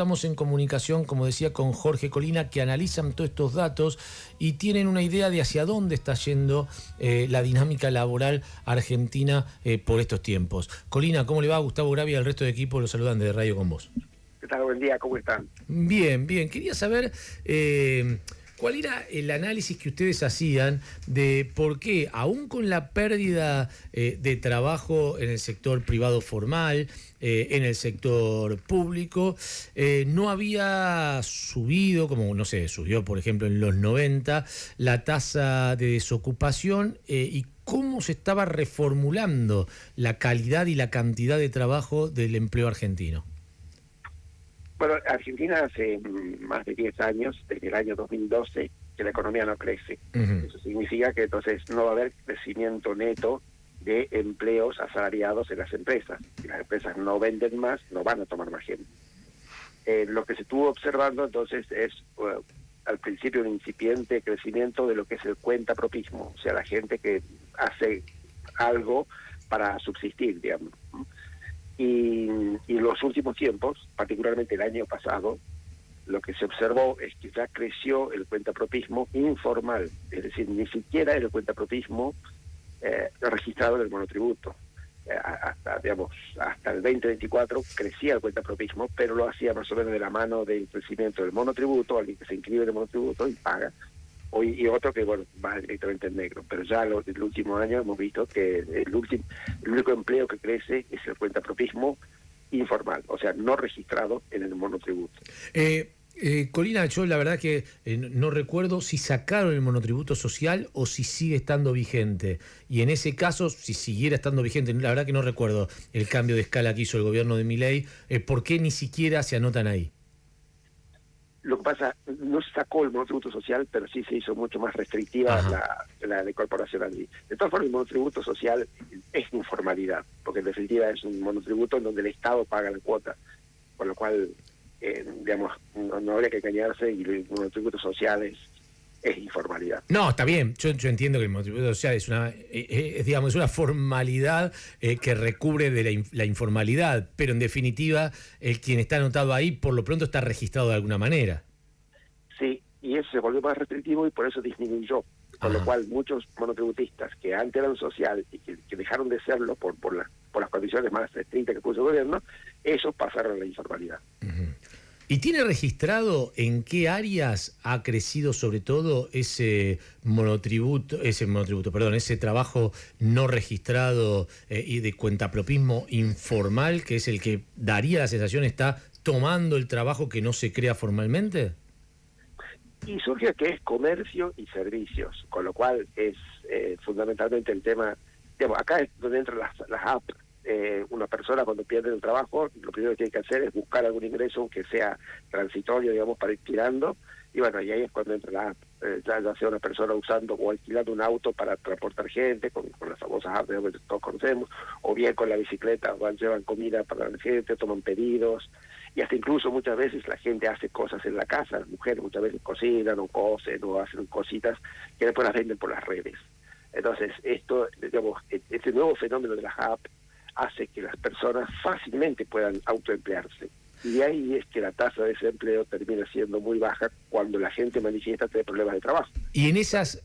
Estamos en comunicación, como decía, con Jorge Colina, que analizan todos estos datos y tienen una idea de hacia dónde está yendo la dinámica laboral argentina por estos tiempos. Colina, ¿cómo le va? Gustavo Gravia y el resto del equipo los saludan de Radio con Vos. ¿Qué tal? Buen día, ¿cómo están? Bien, bien. Quería saber cuál era el análisis que ustedes hacían de por qué, aún con la pérdida de trabajo en el sector privado formal, en el sector público, no había subido, como no sé, subió por ejemplo en los 90, la tasa de desocupación y cómo se estaba reformulando la calidad y la cantidad de trabajo del empleo argentino. Bueno, Argentina hace más de 10 años, desde el año 2012, que la economía no crece. Eso significa que entonces no va a haber crecimiento neto de empleos asalariados en las empresas. Si las empresas no venden más, no van a tomar más gente. Lo que se estuvo observando entonces es al principio un incipiente crecimiento de lo que es el cuentapropismo, o sea, la gente que hace algo para subsistir, digamos. Y en los últimos tiempos, particularmente el año pasado, lo que se observó es que ya creció el cuentapropismo informal, es decir, ni siquiera el cuentapropismo registrado en el monotributo. Hasta el 2024 crecía el cuentapropismo, pero lo hacía más o menos de la mano del crecimiento del monotributo, alguien que se inscribe en el monotributo y paga, y otro que bueno va directamente en negro. Pero ya en el último año hemos visto que el único empleo que crece es el cuentapropismo informal, o sea, no registrado en el monotributo. Colina, yo la verdad que no recuerdo si sacaron el monotributo social o si sigue estando vigente. Y en ese caso, si siguiera estando vigente, la verdad que no recuerdo el cambio de escala que hizo el gobierno de Milei, ¿por qué ni siquiera se anotan ahí? Lo que pasa, no se sacó el monotributo social, pero sí se hizo mucho más restrictiva la incorporación allí. De todas formas, el monotributo social es informalidad, porque en definitiva es un monotributo en donde el Estado paga la cuota, con lo cual, no habría que engañarse, y el monotributo social es informalidad. No, está bien. Yo entiendo que el monotributo social es una formalidad que recubre de la informalidad, pero en definitiva, quien está anotado ahí, por lo pronto está registrado de alguna manera. Sí, y eso se volvió más restrictivo y por eso disminuyó. Con lo cual, muchos monotributistas que antes eran social y que dejaron de serlo por las condiciones más estrictas que puso el gobierno, esos pasaron a la informalidad. ¿Y tiene registrado en qué áreas ha crecido sobre todo ese trabajo no registrado y de cuentapropismo informal, que es el que daría la sensación está tomando el trabajo que no se crea formalmente? Y surge que es comercio y servicios, con lo cual es fundamentalmente el tema, acá es donde entran las apps. Una persona cuando pierde el trabajo, lo primero que tiene que hacer es buscar algún ingreso que sea transitorio, para ir tirando, y bueno, y ahí es cuando entra la app, ya sea una persona usando o alquilando un auto para transportar gente, con las famosas apps que todos conocemos, o bien con la bicicleta, llevan comida para la gente, toman pedidos, y hasta incluso muchas veces la gente hace cosas en la casa, las mujeres muchas veces cocinan o cosen o hacen cositas que después las venden por las redes. Entonces, este nuevo fenómeno de las apps hace que las personas fácilmente puedan autoemplearse. Y de ahí es que la tasa de desempleo termina siendo muy baja cuando la gente manifiesta tener problemas de trabajo. Y en esas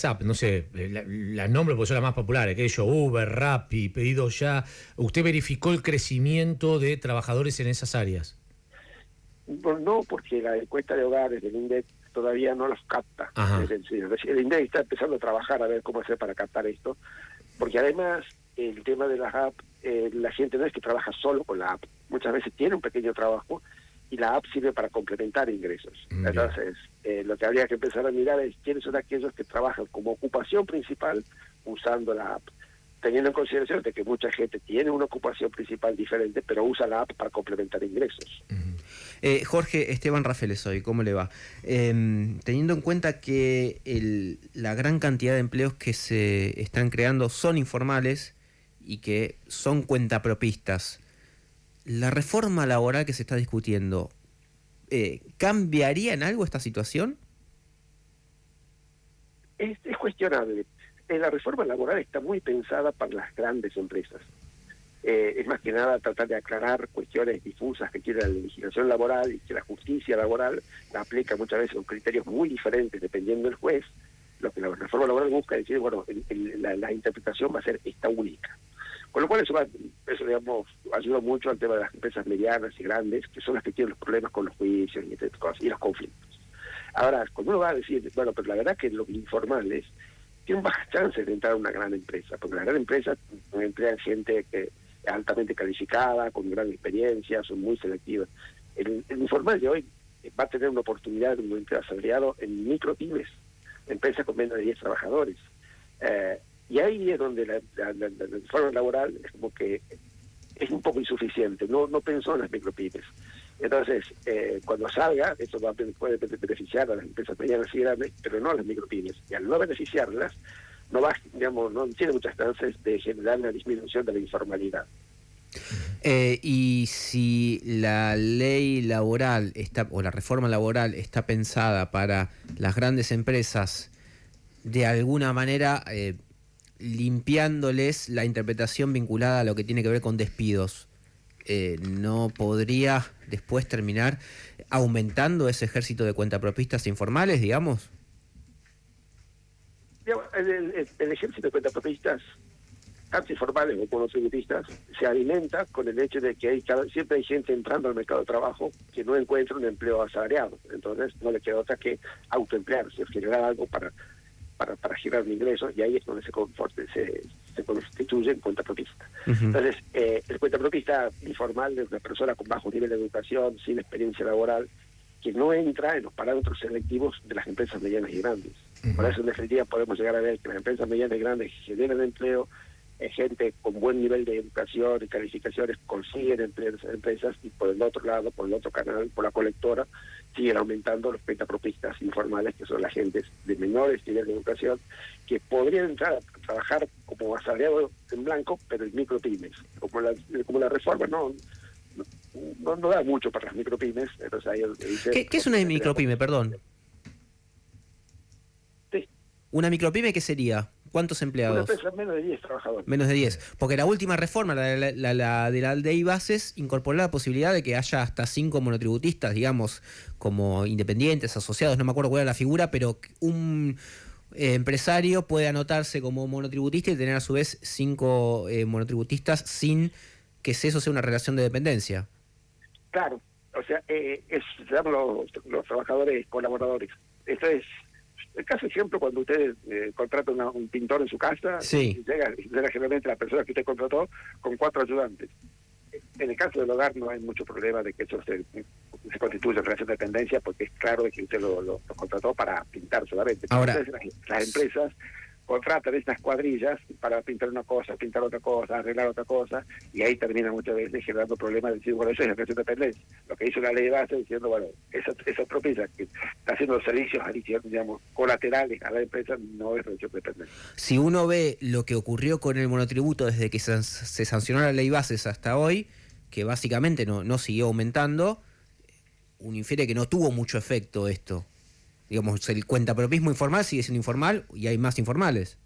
apps, no sé, las nombres porque son las más populares, aquello, Uber, Rappi, Pedido Ya, ¿usted verificó el crecimiento de trabajadores en esas áreas? Bueno, no, porque la encuesta de hogares del INDEC todavía no los capta. Es decir, el INDEC está empezando a trabajar a ver cómo hacer para captar esto, porque además el tema de las apps, la gente no es que trabaja solo con la app, muchas veces tiene un pequeño trabajo y la app sirve para complementar ingresos. Entonces, lo que habría que empezar a mirar es quiénes son aquellos que trabajan como ocupación principal usando la app, teniendo en consideración de que mucha gente tiene una ocupación principal diferente, pero usa la app para complementar ingresos. Jorge, Esteban Rafael soy, ¿cómo le va? Teniendo en cuenta que la gran cantidad de empleos que se están creando son informales y que son cuentapropistas, ¿la reforma laboral que se está discutiendo cambiaría en algo esta situación? Es cuestionable. La reforma laboral está muy pensada para las grandes empresas. es más que nada tratar de aclarar cuestiones difusas que tiene la legislación laboral y que la justicia laboral la aplica muchas veces con criterios muy diferentes dependiendo del juez. Lo que la reforma laboral busca es decir, bueno, la interpretación va a ser esta única. Con lo cual eso digamos, ayuda mucho al tema de las empresas medianas y grandes, que son las que tienen los problemas con los juicios y los conflictos. Ahora, cuando uno va a decir, bueno, pero la verdad es que los informales tienen bajas chances de entrar a una gran empresa, porque las grandes empresas emplean gente que es altamente calificada, con gran experiencia, son muy selectivas. El informal de hoy va a tener una oportunidad de un empleo asalariado en micropymes, empresas con menos de 10 trabajadores. Y ahí es donde la reforma laboral es como que es un poco insuficiente, no pensó en las micropymes. Entonces, cuando salga, eso puede beneficiar a las empresas medianas y grandes, pero no a las micropymes. Y al no beneficiarlas, no tiene muchas chances de generar una disminución de la informalidad. Y si la ley laboral o la reforma laboral está pensada para las grandes empresas, de alguna manera limpiándoles la interpretación vinculada a lo que tiene que ver con despidos, ¿no podría después terminar aumentando ese ejército de cuentapropistas informales, digamos? El ejército de cuentapropistas, tanto informales o monotributistas, se alimenta con el hecho de que siempre hay gente entrando al mercado de trabajo que no encuentra un empleo asalariado. Entonces no le queda otra que autoemplearse, generar algo para generar un ingreso, y ahí es donde se constituye el cuentapropista. Entonces, el cuentapropista informal es una persona con bajo nivel de educación, sin experiencia laboral, que no entra en los parámetros selectivos de las empresas medianas y grandes. Por eso, en definitiva, podemos llegar a ver que las empresas medianas y grandes generan empleo, gente con buen nivel de educación y calificaciones consiguen empresas, y por el otro lado, por el otro canal, por la colectora, siguen aumentando los cuentapropistas informales, que son las gentes de menores niveles de educación, que podrían entrar a trabajar como asalariados en blanco, pero en micropymes. Como la reforma no da mucho para las micropymes, entonces ahí dice... ¿Qué es una micropyme, perdón? Sí. ¿Una micropyme qué sería? ¿Cuántos empleados? Una empresa menos de 10 trabajadores. Menos de 10. Porque la última reforma, la de la ley bases, incorporó la posibilidad de que haya hasta 5 monotributistas, digamos, como independientes, asociados, no me acuerdo cuál era la figura, pero un empresario puede anotarse como monotributista y tener a su vez 5 monotributistas sin que eso sea una relación de dependencia. Claro, o sea, se llaman los trabajadores colaboradores. Esto es el caso ejemplo cuando usted contrata un pintor en su casa, sí. y llega generalmente la persona que usted contrató con 4 ayudantes. En el caso del hogar no hay mucho problema de que eso se constituya en relación de dependencia, porque es claro de que usted lo contrató para pintar solamente. Ahora, entonces, las empresas contratan estas cuadrillas para pintar una cosa, pintar otra cosa, arreglar otra cosa, y ahí termina muchas veces generando problemas de decir, bueno, eso es la relación de dependencia. Lo que hizo la ley de base diciendo, bueno, esa propia que está haciendo servicios adicionales, digamos, colaterales a la empresa, no es relación de dependencia. Si uno ve lo que ocurrió con el monotributo desde que se sancionó la ley bases hasta hoy, que básicamente no siguió aumentando, uno infiere que no tuvo mucho efecto esto. Digamos, el cuentapropismo informal sigue siendo informal y hay más informales.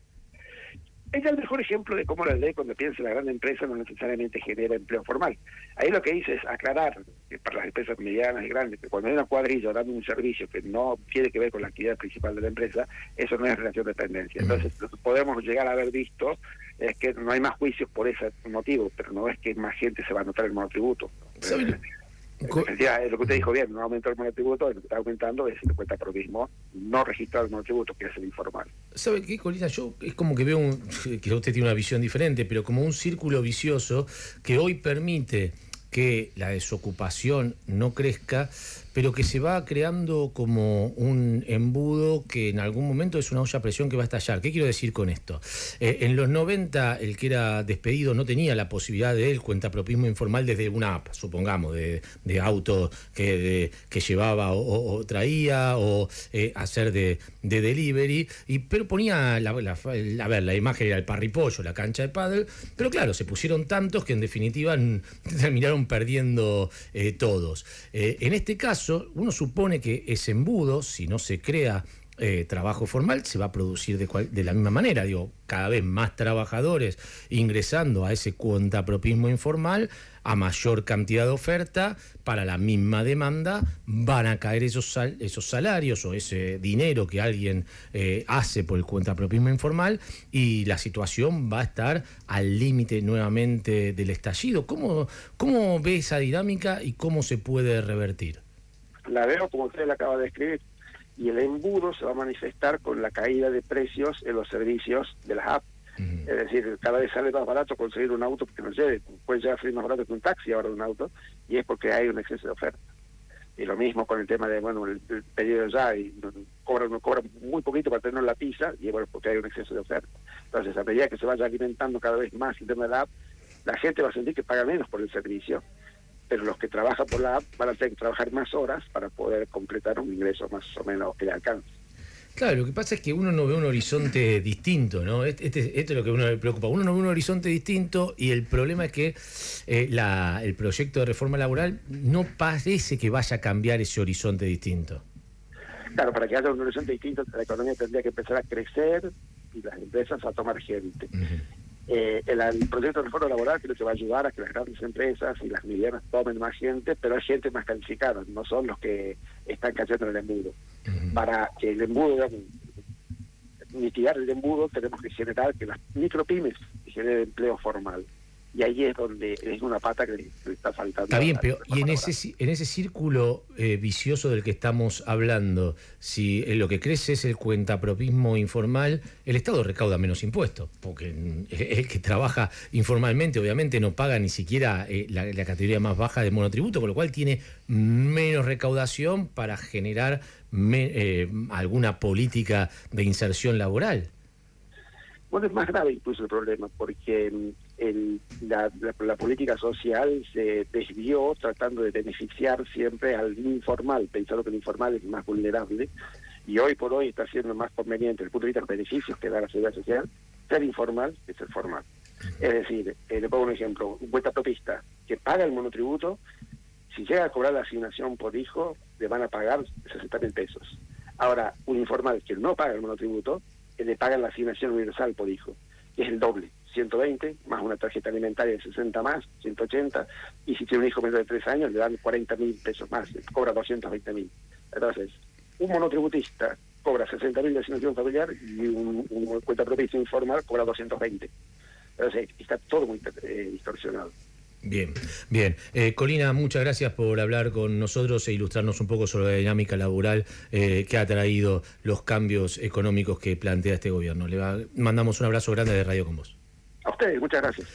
Es el mejor ejemplo de cómo la ley, cuando piensa en la gran empresa, no necesariamente genera empleo formal. Ahí lo que dice es aclarar que para las empresas medianas y grandes, que cuando hay una cuadrilla dando un servicio que no tiene que ver con la actividad principal de la empresa, eso no es relación de dependencia. Entonces, lo que podemos llegar a haber visto es que no hay más juicios por ese motivo, pero no es que más gente se va a anotar el monotributo. Es lo que usted dijo bien, no aumentó el monotributo, lo que está aumentando es el cuentapropismo no registrado el monotributo, que es el informal. ¿Sabe qué, Colina? Yo es como que veo, que usted tiene una visión diferente, pero como un círculo vicioso que hoy permite que la desocupación no crezca, pero que se va creando como un embudo que en algún momento es una olla a presión que va a estallar. ¿Qué quiero decir con esto? En los 90, el que era despedido no tenía la posibilidad del cuentapropismo informal desde una app, supongamos, de auto que llevaba o traía, o hacer de delivery, pero ponía, la imagen era el parripollo, la cancha de pádel, pero claro, se pusieron tantos que en definitiva terminaron perdiendo todos. En este caso, uno supone que ese embudo, si no se crea trabajo formal se va a producir de la misma manera. Digo, cada vez más trabajadores ingresando a ese cuentapropismo informal, a mayor cantidad de oferta, para la misma demanda, van a caer esos salarios o ese dinero que alguien hace por el cuentapropismo informal, y la situación va a estar al límite nuevamente del estallido. ¿Cómo ve esa dinámica y cómo se puede revertir? La veo como usted la acaba de describir, y el embudo se va a manifestar con la caída de precios en los servicios de las apps. Es decir, cada vez sale más barato conseguir un auto porque nos lleve. Puede llegar a salir más barato que un taxi ahora un auto, y es porque hay un exceso de oferta. Y lo mismo con el tema de, bueno, el pedido ya, y cobran muy poquito para tener la pizza, y bueno, porque hay un exceso de oferta. Entonces, a medida que se vaya alimentando cada vez más el tema de la app, la gente va a sentir que paga menos por el servicio, pero los que trabajan por la app van a tener que trabajar más horas para poder completar un ingreso más o menos que le alcance. Claro, lo que pasa es que uno no ve un horizonte distinto, ¿no? Esto es lo que a uno le preocupa. Uno no ve un horizonte distinto, y el problema es que el proyecto de reforma laboral no parece que vaya a cambiar ese horizonte distinto. Claro, para que haya un horizonte distinto, la economía tendría que empezar a crecer y las empresas a tomar gente. El proyecto de reforma laboral creo que va a ayudar a que las grandes empresas y las medianas tomen más gente, pero hay gente más calificada, no son los que están cayendo en el embudo. Para que el embudo, mitigar el embudo, tenemos que generar que las micropymes generen empleo formal. Y ahí es donde es una pata que le está faltando. Está bien, pero y en ese círculo vicioso del que estamos hablando, si lo que crece es el cuentapropismo informal, el Estado recauda menos impuestos, porque el que trabaja informalmente obviamente no paga ni siquiera la categoría más baja de monotributo, con lo cual tiene menos recaudación para generar alguna política de inserción laboral. Bueno, es más grave incluso el problema, porque la política social se desvió tratando de beneficiar siempre al informal, pensando que el informal es más vulnerable, y hoy por hoy está siendo más conveniente desde el punto de vista de los beneficios que da la seguridad social ser informal que ser formal. Es decir, le pongo un ejemplo, un cuentapropista que paga el monotributo, si llega a cobrar la asignación por hijo, le van a pagar 60.000 pesos. Ahora, un informal que no paga el monotributo, le pagan la asignación universal por hijo, que es el doble, 120, más una tarjeta alimentaria de 60 más, 180, y si tiene un hijo menor de 3 años, le dan 40.000 pesos más, cobra 220.000. Entonces, un monotributista cobra 60.000 de asignación familiar, y un cuentapropista informal cobra 220. Entonces, está todo muy distorsionado. Bien. Colina, muchas gracias por hablar con nosotros e ilustrarnos un poco sobre la dinámica laboral que ha traído los cambios económicos que plantea este gobierno. Mandamos un abrazo grande de Radio Con Vos. A ustedes, muchas gracias.